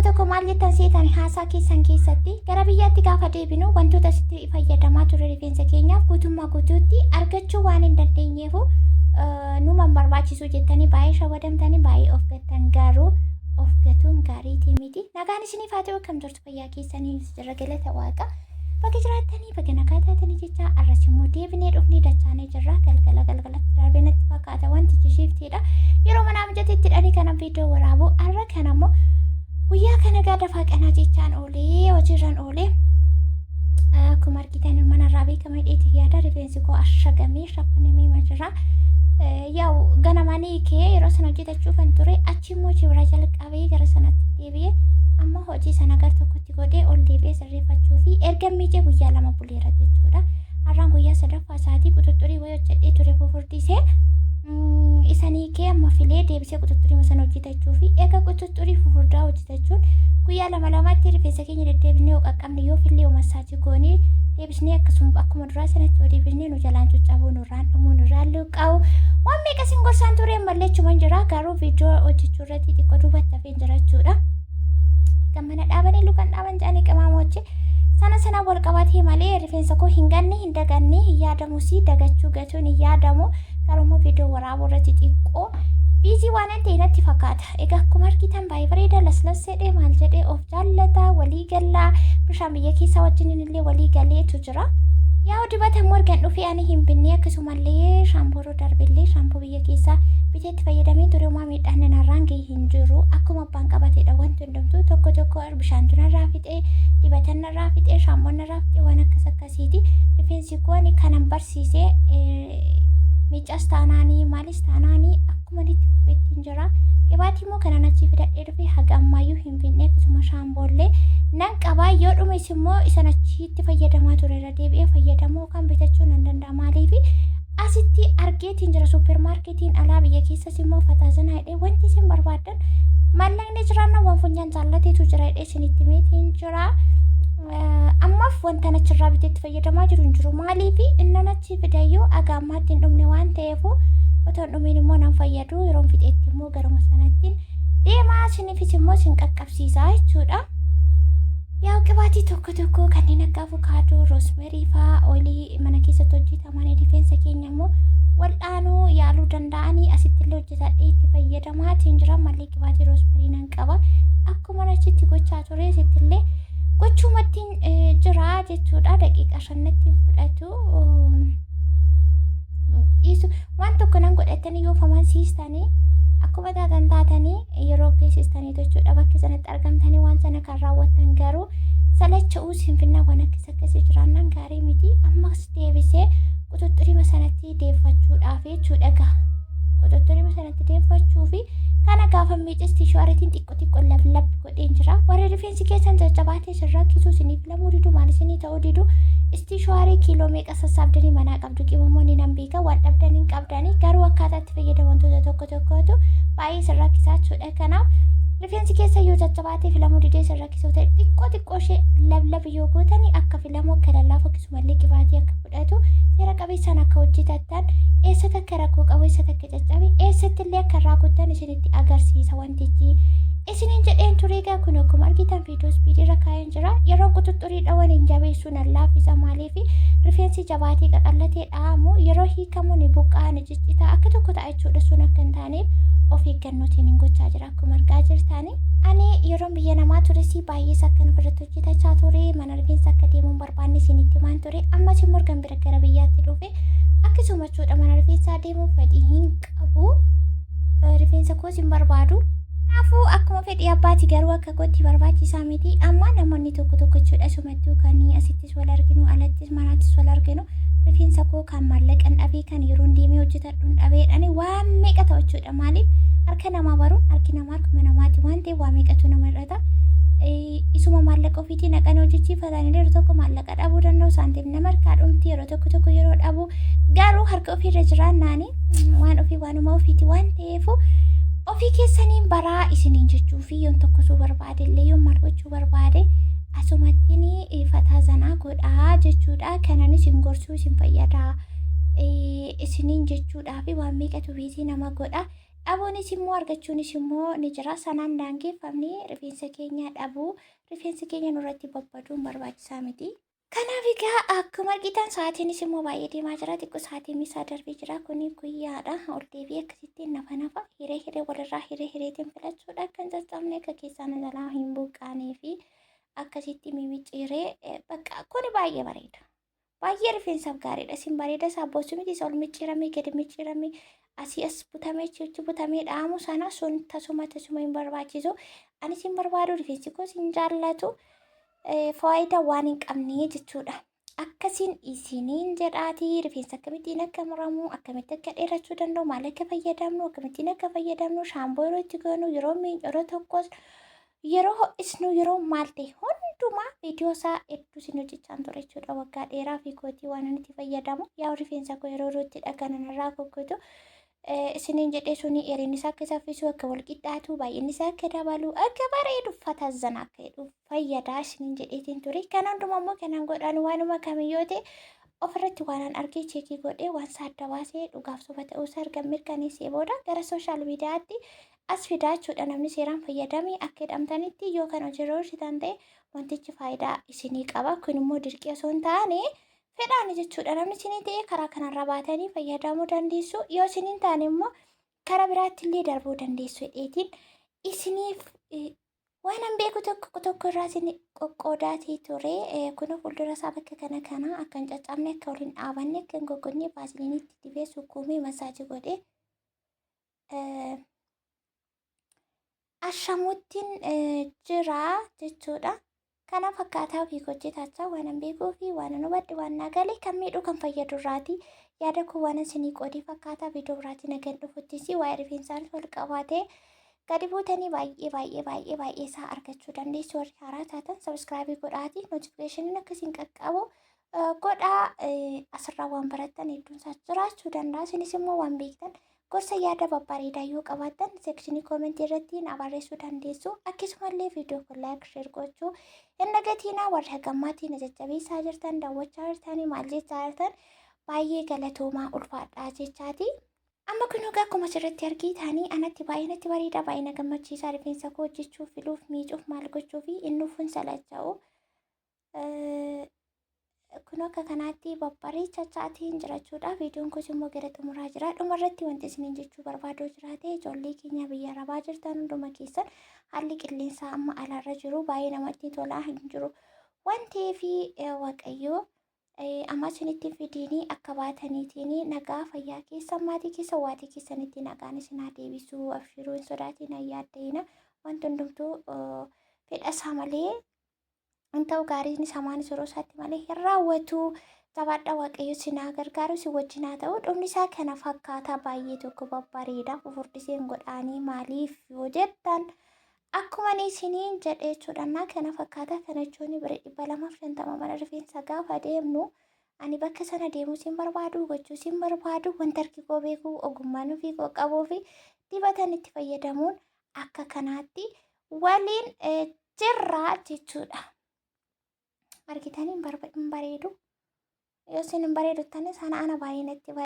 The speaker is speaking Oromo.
tokko maal jettan seetan haasaa keessan keessatti gara biyyaatti gaafa deebinu wantoota sitti fayyadamaa ture rifeensa keenyaaf guutummaa guutuutti argachuu waan hin dandeenyeefu numan barbaachisu jettanii baay'ee shawwadamtanii baay'ee of gattan garuu of gatuun gaariitii miti. Nagaan isiniif haa ta'u akkam jirtu fayyaa keessanii jira galata waaqa. Bakka jiraatanii bakka nagaa taatanii jecha arras immoo deebinee dhufnee dachaanee jirra galgalatti darbee natti fakkaata wanti jishiiftiidha. Yeroo mana mijateetti dhanii kana viidiyoo waraabu arra kan ammoo guyyaa kana gaadafaa qanaa jechaan oolee hojiirran oolee akkuma argitan manarraa beekama dheetiif yaada rifeensi koo ashagamee shaffanamee majirra. Yaa'u ganamanii kee yeroo sana hojjetachuufan ture achi immoo jibira jalqabee gara sanatti deebi'ee amma hojii sana gar tokkotti godhee ol deebi'ee sirreeffachuu fi erga miicee guyyaa 2 buleera jechuudha. Har'aan guyyaa 3ffaa isaatii quxuxurii wayii hojjedhee ture fufurdisee isanii kee amma filee deebisee quxuxurii sana hojjetachuu fi erga quxuxurii fufurdaa hojjetachuun guyyaa 2 rifeensa keenya deddeebinee qaqqabne yoo fillee masaajii goonee deebisnee akkuma duraa sanatti deebisnee nu jalaan cuccabuu nurraan dhumuu nurraan luqqa'u waan meeqa sin gorsaan ture malleechuman jira garuu viidiyoo hojjechuu irratti xiqqoo duubatti hafeen jirachuudha. Gammana dhaabanii lukan dhaaban jedhanii qamaamochi sana wal qabatee malee rifeensa koo hin ganne hin daganne hin yaadamus dagachuu gatuun hin yaadamu garuu viidiyoo waraabuu irratti xiqqoo biizii waan ta'e natti fakkaata. Egaa akkuma argitan baay'ee bareeda laslasseedhe maal jedhee of jaallata walii gallaa bishaan biyya keessaa wajjin illee walii galeetu jira. Yaa dibata morgan dhufee ani hin binne akkasumallee shaampoo darbillee shaampoo biyya keessaa biteetti fayyadamee ture uumaa miidhaan narraan gahee hin jiru akkuma abbaan qabateedha wanti hundumtuu tokko bishaan tunarraa fixee dibatan narraa fixee shaampoon narraa fixee waan akkasiiti rifeensi koo kanan barsiisee miicas taanaanii maalis taanaanii akkuma itti fufeettiin jira. Qibaatii immoo kanan achi fidadhee dhufee haga ammayyuu hin binne akkasuma shaampoollee nan qabaa yoo dhumes immoo isan achitti fayyadamaa ture irra deebi'ee fayyadamuu kan bitachuu nan danda'a maaliif asitti argeetiin jira suupermaarketiin alaa biyya keessas immoo fataazanaa hidhee wanti isin barbaadan mallaqni jiraanna waan funyaan jaallateetu jira hidhee isinitti meetiin jira. Ammaaf wanta achirraa biteetti fayyadamaa jiru hin jiru maaliif innan achi fidayyuu aga ammaatti hin dhumne waan ta'eef otoo hin dhumiin immoo nan fayyadu yeroon fixeetti immoo garuma sanattiin deemaa isiniifis immoo isin qaqqabsiisaa jechuudha. Yaa qibaatii tokko kanneen akka avukaadoo roosmerii fa'aa oolii mana keessatti hojjetaman rifeensa keenya immoo wal'aanuu yaaluu danda'anii asitti illee hojjetadhee itti fayyadamaatiin jira mallee qibaatii roosmerii nan qaba akkuma achitti gochaa ture asitti illee gochuumattiin jira jechuudha. Daqiiqaa 5 fudhatu dhiisu waan tokko nan godhatanii yoo famansiistanii akkuma taatanii yeroo keessistanii jechuudha bakki sanatti argamtanii waan sana kan raawwattan garuu salacha'uu sinfinnaa waan akkasii jiraannan gaarii miti. Ammas deebisee quxuxurii sanatti deeffachuudhaaf jechuudha quxuxurii sanatti deeffachuu fi kana gaafa miicestii shawaaritiin xiqqoo lab godheen jira. Warri rifeensi keessan jajjabaatee sirraa kisuu isiniif lamuu didu maal isinii ta'uu didu istii shawaarii kiiloo meeqa sassaabdanii manaa qabdu qibamoonni nan beeka waan dhabdanii qabdanii garuu akkaataatti fayyadamantoota tokkotu baay'ee sirraa kisaachuudha. Kanaaf rifeensi keessa yoo jajjabaatee filamuu didee sirraa kisuu ta'e xiqqoo ishee lab yoo gootanii akka filamuu akka lallaafu akkasumallee qibaatii akka fudhatu seera qabeessaan akka hojjetattan eessatti akka rakkoo qabu eessatti akka caccabe eessatti illee akka irraa guddan isinitti agarsiisa wantichi. Isiniin jedheen tureegaa kun akkuma argitan viidiyoo spiidiirra kaa'een jira. Yeroo quxuxurii dhawan hin jabeessuun allaaffisa maaliif rifeensi jabaatee qaqallatee dha'amu yeroo hiikamu ni buqqaa ni ciccitaa akka tokko ta'a jechuudha. Sun akka hin taaneef of eeggannootiin hin gochaa jira akkuma argaa jirtani. Ani yeroon biyya namaa tures baay'ees akkan ofirratti hojjetachaa ture mana rifeensa akka deemuun barbaanne isinitti himaan ture ammas immoo ergan bira gara biyyaatti dhufe akkasuma jechuudha mana rifeensaa deemuun fedhii hin qabu rifeensa koos hin barbaadu. Kanaafuu akkuma fedhii abbaati garuu akka kootti barbaachisaa miti. Amma namoonni tokko jechuudha sumattuu kan asittis wal arginu alattis manaattis wal arginu rifeensa koo kan maallaqan dhabee kan yeroon deemee hojjetadhuun dhabeedhaan waan meeqa ta'u jechuudha. Maaliif harka namaa baruun harki namaa harkuma namaati waan ta'eef waa meeqatu nama irrata. Isuma maallaqa ofiitii naqanii hojjechiifatan yeroo tokko maallaqa dhabuu danda'u saantiif nama harkaa dhumti yeroo tokko yeroo dhabu garuu harka ofiirra jiraannaani waan ofii waanuma ofiiti waan ta'eefu ofii keessaniin baraa isiniin jechuu fi yoon tokkosuu barbaade illee yoon maal gochuu barbaade asumattiin fataazanaa godhaa jechuudha. Kanan isin gorsuu isin fayyadaa isiniin jechuudhaa fi waan meeqatu biizii nama godha. Dhabuunis immoo argachuunis immoo ni jira. Sanaan daangeffamni rifeensa keenya dhabuu, rifeensi keenya nurratti babbaduun barbaachisaa miti. Kanaaf egaa akkuma argitan sa'aatiinis immoo baay'ee deemaa jira. Xiqqoo sa'aatiin isaa darbee jira. Kuni guyyaadha. Ol deebi'ee akkasittiin nafa hiree walirraa hireetiin filachuudha. Akka hin caccabne akka keessaan jalaa hin buqqaanee fi akkasitti mimicciiree bakka kuni baay'ee bareeda. Baay'ee rifeensaaf gaariidha. Isin bareeda isaa boossu miti isa ol micciiramee gadi micciiramee asii as butamee chichi butamee dhaamu sana sun tasuma hin barbaachisu. Anis hin barbaadu rifeensi koos hin jaallatu. Faayidaa waan hin qabne jechuudha. Akkasiin isiniin jedhaatii rifeensa akkamittiin akka muramu, akkamitti akka dheerachuu danda'u, maal akka fayyadamnu, akkamittiin akka fayyadamnu, shaampoo yeroo itti goonu, yeroo miicoro tokkos, yeroo ho'isnu, yeroo maal ta'e hundumaa viidiyoo isaa hedduu isin hojjechaan ture jechuudha. Waggaa dheeraa fi kootii waan itti fayyadamu yaa rifeensa koo yeroo itti dhaganan irraa kokkotu. Isiniin jedhee suni dheerinni isaa akka saffisu akka wal qixxaatu baay'inni isaa akka dabalu akka bareedu fatazzan akka jedhu fayyadaa isiniin jedheetiin ture. Kana hundumaa immoo kanaan godhaan waanuma kamiyyoo ta'e ofirratti waan argee cheekii godhee waan saadda baasee dhugaaf soba ta'uusaa erga mirkaneessee booda gara sooshaal miidiyaatti as fidaa jechuudha. Namni seeraan fayyadamee akka jedhamtanitti yoo kan hojiirra oolchitan ta'e wantichi faayidaa isinii qaba. Kun immoo dirqii osoo hin taane fedhaan jechuudha. Namni isinii ta'e karaa kanarra baatanii fayyadamuu dandeessu. Yoo isiniin taane immoo karaa biraatti illee darbuu dandeessu jedheetiin isiniif waan an beeku tokko irraa isin qoqqoodaatii ture. Kun fuuldura isaa bakka kana akka hin caccabne akka waliin dhaabanne akka hin goggonye vaasiliinitti dibee sukkuumee masaajii godhee ashamuuttiin jira jechuudha. Kana fakkaataa ofii hojjetachaa waan an beekuu fi waan an hubadhe waan nagalee kan miidhuu kan fayyadu irraati. Yaada koo waan isinii qoodii fakkaataa viidiyoo biraatii nagaan dhufuttis waa'ee rifeensaanis wal qabatee gadi buutanii baay'ee isaa argachuu dandeessu. Warri haaraa taatan sabiskiraabii godhaatii nootifikeeshiniin akkasiin qaqqabu godhaa. Asirraa waan barattan hedduun isaa jiraachuu danda'a. Isinis immoo waan beektan gorsa yaada babbareedaa yoo qabaattan sekshinii koomentii irratti na barreessuu dandeessu. Akkasumallee viidiyoo kun laayik sheer gochuu hin dagatiinaa. Warri hagammaatiin jajjabeessaa jirtan daawwachaa jirtanii maal jechaa jirtan baay'ee galatoomaa ulfaadhaa jechaati. Amma kun egaa akkuma asirratti argitanii anatti baay'ee natti bareeda, baay'ee na gammachiisa. Rifeensa koo hojjechuuf, filuuf, miicuuf, maal gochuu fi innuuf hin salacha'u. Kun akka kanaatti babbareechaatiin jirachuudha. Viidiyoon kun immoo gara xumuraa jira. Dhumarratti wanti isiniin jechuu barbaadu jiraate ijoollee keenya biyya arabaa jirtan hunduma keessan haalli qilleensaa amma alaarra jiru baay'ee namatti tolaa hin jiru. Wanti fi waaqayyoo amma isinitti fidiinii akka baataniitiin nagaa fayyaa keessan maatii keessa waatii keessanitti nagaan isin haa deebisuu. Abshiruu hin sodaatiin ayyaaddeena wanti hundumtuu fedha isaa malee ta'u gaariin samaan yeroo isaatti malee hin raawwatu. Jabaadhaa waaqayyo sinaa gargaaru si wajjin haa ta'u. Dhumni isaa kana fakkaataa baay'ee tokko babbareeda. Fufurdiseen godhaanii maaliif yoo jettan akkuma isiniin jedhee jechuudha. Kana fakkaataa kana jechuun bira 250 mana rifeensa gaafa deemnu ani bakka sana deemuu sin barbaadu gochuu sin barbaadu wanta harki koo beeku ogummaan ofii koo qabuu fi dibatan itti fayyadamuun akka kanaatti waliin jirra jechuudha. Argitanii hin bareedu. Yoo isin hin bareedu taane sana ana baay'ee natti bareeda.